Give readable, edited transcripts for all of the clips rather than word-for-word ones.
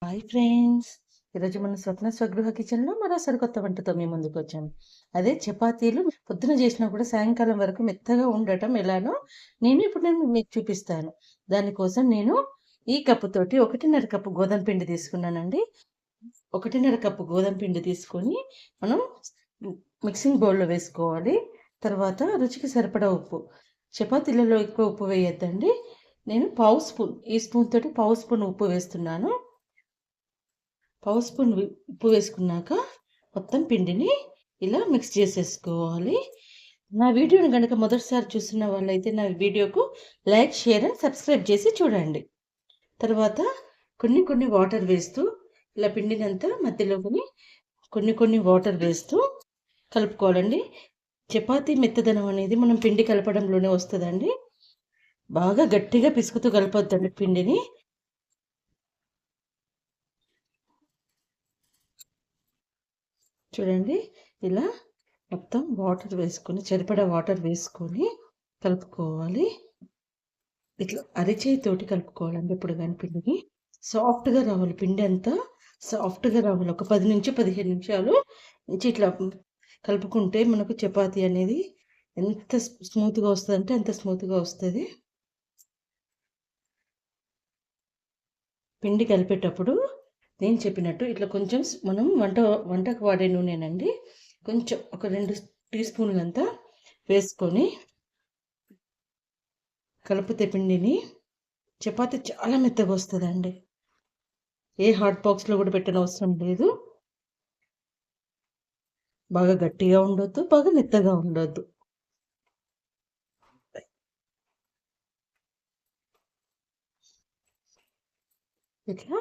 Hi friends! ఈరోజు మన స్వప్న స్వగృహ కిచెన్‌లో మరో సరికొత్త వంటతో మీ ముందుకొచ్చాను. అదే చపాతీలు పొద్దున చేసినా కూడా సాయంకాలం వరకు మెత్తగా ఉండటం ఎలానో నేను మీకు చూపిస్తాను. దానికోసం నేను ఈ కప్పుతోటి 1½ కప్పు గోధుమ పిండి తీసుకున్నానండి. 1½ కప్పు గోధుమ పిండి తీసుకొని మనం మిక్సింగ్ బౌల్‌లో వేసుకోవాలి. తర్వాత రుచికి సరిపడా ఉప్పు. చపాతీలలో ఎక్కువ ఉప్పు వేయొద్దండి. నేను పావు స్పూన్, ఈ స్పూన్ తోటి పావు స్పూన్ ఉప్పు వేస్తున్నాను. పావు స్పూన్ ఉప్పు వేసుకున్నాక మొత్తం పిండిని ఇలా మిక్స్ చేసేసుకోవాలి. నా వీడియోని గనుక మొదటిసారి చూస్తున్న వాళ్ళైతే నా వీడియోకు లైక్, షేర్ అండ్ సబ్స్క్రైబ్ చేసి చూడండి. తర్వాత కొన్ని వాటర్ వేస్తూ ఇలా పిండినంతా మధ్యలోని కొన్ని వాటర్ వేస్తూ కలుపుకోవాలండి. చపాతీ మెత్తదనం అనేది మనం పిండి కలపడంలోనే వస్తుందండి. బాగా గట్టిగా పిసుకుతూ కలపొద్దండి పిండిని. చూడండి ఇలా మొత్తం వాటర్ వేసుకొని సరిపడా వాటర్ వేసుకొని కలుపుకోవాలి. ఇట్లా అరచేయితోటి కలుపుకోవాలండి ఎప్పుడు కానీ పిండిని. సాఫ్ట్‌గా రావాలి పిండి అంతా సాఫ్ట్‌గా రావాలి. ఒక 10-15 నిమిషాలు నుంచి ఇట్లా కలుపుకుంటే మనకు చపాతీ అనేది ఎంత స్మూత్‌గా వస్తదంటే అంత స్మూత్‌గా వస్తది. పిండి కలిపేటప్పుడు నేను చెప్పినట్టు ఇట్లా కొంచెం మనం వంటకు వాడే నూనెనండి. కొంచెం ఒక 2 టీ స్పూన్లంతా వేసుకొని కలిపితే పిండిని చపాతీ చాలా మెత్తగా వస్తదండి. ఏ హాట్ బాక్స్‌లో కూడా పెట్టనవసరం లేదు. బాగా గట్టిగా ఉండొద్దు, బాగా మెత్తగా ఉండొద్దు. ఇట్లా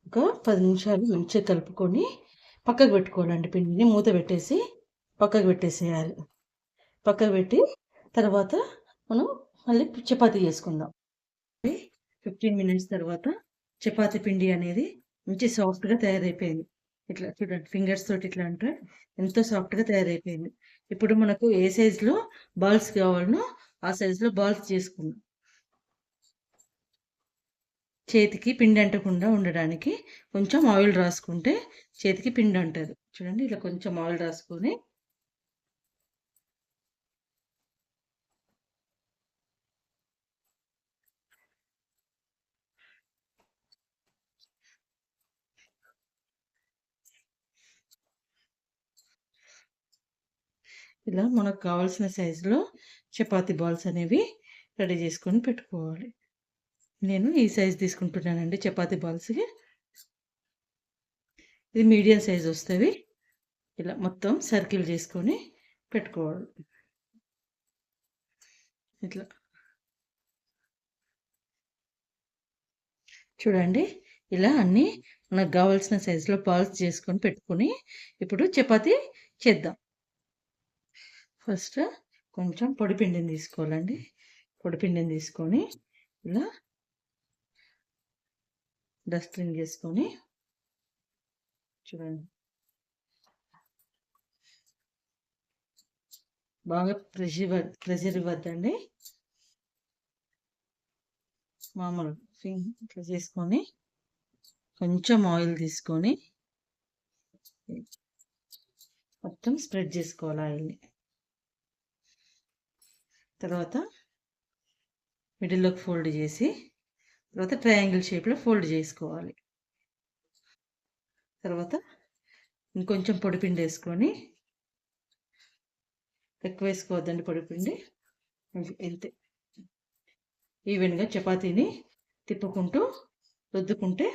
ఒక 10 నిమిషాలు మంచిగా కలుపుకొని పక్కకు పెట్టుకోవాలండి పిండిని. మూత పెట్టేసి పక్కకు పెట్టేసేయాలి. పక్కకు పెట్టి తర్వాత మనం మళ్ళీ చపాతీ చేసుకుందాం. 15 మినిట్స్ తర్వాత చపాతీ పిండి అనేది మంచి సాఫ్ట్‌గా తయారైపోయింది. ఇట్లా చూడండి ఫింగర్స్ తోటి ఇట్లా అంటే ఎంతో సాఫ్ట్‌గా తయారైపోయింది. ఇప్పుడు మనకు ఏ సైజులో బాల్స్ కావాలనో ఆ సైజులో బాల్స్ చేసుకుందాం. చేతికి పిండి అంటకుండా ఉండడానికి కొంచెం ఆయిల్ రాసుకుంటే చేతికి పిండి అంటదు. చూడండి ఇలా కొంచెం ఆయిల్ రాసుకొని ఇలా మనకు కావాల్సిన సైజులో చపాతీ బాల్స్ అనేవి రెడీ చేసుకొని పెట్టుకోవాలి. నేను ఈ సైజ్ తీసుకుంటున్నానండి చపాతీ బాల్స్‌కి. ఇది మీడియం సైజ్ వస్తది. ఇలా మొత్తం సర్కిల్ చేసుకొని పెట్టుకోవాలి. ఇట్లా చూడండి ఇలా అన్నీ మనకు కావాల్సిన సైజులో బాల్స్ చేసుకొని పెట్టుకొని ఇప్పుడు చపాతీ చేద్దాం. ఫస్ట్ కొంచెం పొడి పిండిని తీసుకోవాలండి. పొడి పిండిని తీసుకొని ఇలా డస్టింగ్ చేసుకొని చూడండి బాగా ప్రెషర్ ఇవ్వద్దండి. మామూలు ఇట్లా చేసుకొని కొంచెం ఆయిల్ తీసుకొని మొత్తం స్ప్రెడ్ చేసుకోవాలి ఆయిల్ని. తర్వాత మిడిల్లోకి ఫోల్డ్ చేసి తర్వాత ట్రయాంగిల్ షేప్లో ఫోల్డ్ చేసుకోవాలి. తర్వాత ఇంకొంచెం పొడిపిండి వేసుకొని ఎక్కువ వేసుకోవద్దండి పొడిపిండి. ఇంతే ఈవెన్గా చపాతీని తిప్పుకుంటూ రుద్దుకుంటే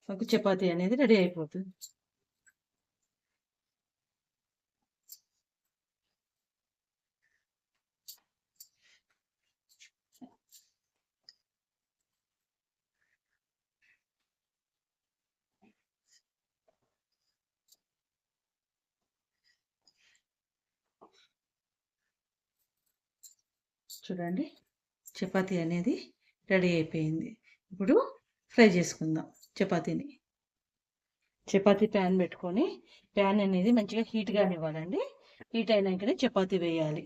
మాకు చపాతీ అనేది రెడీ అయిపోతుంది. చూడండి చపాతీ అనేది రెడీ అయిపోయింది. ఇప్పుడు ఫ్రై చేసుకుందాం చపాతీని. చపాతీ ప్యాన్ పెట్టుకొని ప్యాన్ అనేది మంచిగా హీట్ కానివ్వాలండి. హీట్ అయినాకనే చపాతీ వేయాలి.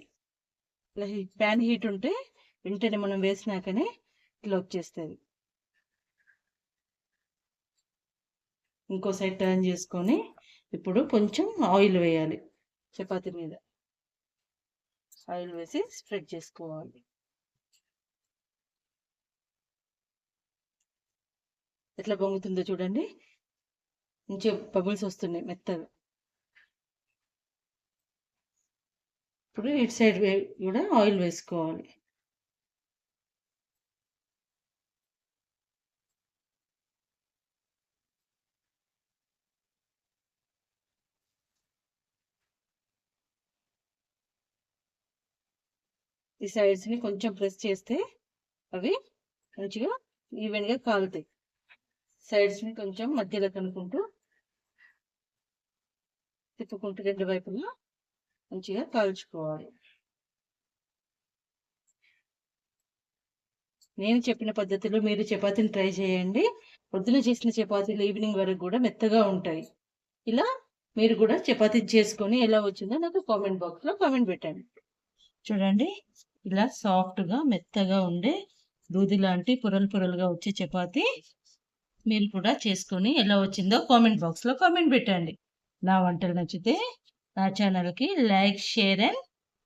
ఇలా ప్యాన్ హీట్ ఉంటే వెంటనే మనం వేసినాకనే ఇట్లా వచ్చేస్తుంది. ఇంకో సైడ్ టర్న్ చేసుకొని ఇప్పుడు కొంచెం ఆయిల్ వేయాలి. చపాతీ మీద ఆయిల్ వేసి స్ప్రెడ్ చేసుకోవాలి. ఎట్లా పొంగుతుందో చూడండి. మంచిగా బబుల్స్ వస్తున్నాయి మెత్తగా. ఇప్పుడు ఇటు సైడ్ కూడా ఆయిల్ వేసుకోవాలి. ఈ సైడ్స్ని కొంచెం ప్రెస్ చేస్తే అవి మంచిగా ఈవెన్గా కాలుతాయి. సైడ్స్ని కొంచెం మధ్యలో కనుక్కుంటూ తిప్పుకుంటూ రెండు వైపులా మంచిగా కాల్చుకోవాలి. నేను చెప్పిన పద్ధతిలో మీరు చపాతీని ట్రై చేయండి. పొద్దున చేసిన చపాతీలు ఈవినింగ్ వరకు కూడా మెత్తగా ఉంటాయి. ఇలా మీరు కూడా చపాతీ చేసుకొని ఎలా వచ్చిందో నాకు కామెంట్ బాక్స్లో కామెంట్ పెట్టండి. చూడండి, ఇలా సాఫ్ట్గా మెత్తగా ఉండే దూది లాంటి పొరలు పొరలుగా వచ్చే చపాతీ మీరు కూడా చేసుకొని ఎలా వచ్చిందో కామెంట్ బాక్స్లో కామెంట్ పెట్టండి. నా వంటలు నచ్చితే నా ఛానల్కి లైక్, షేర్ అండ్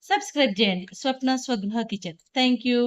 సబ్స్క్రైబ్ చేయండి. స్వప్న స్వగృహ కిచెన్. Thank you.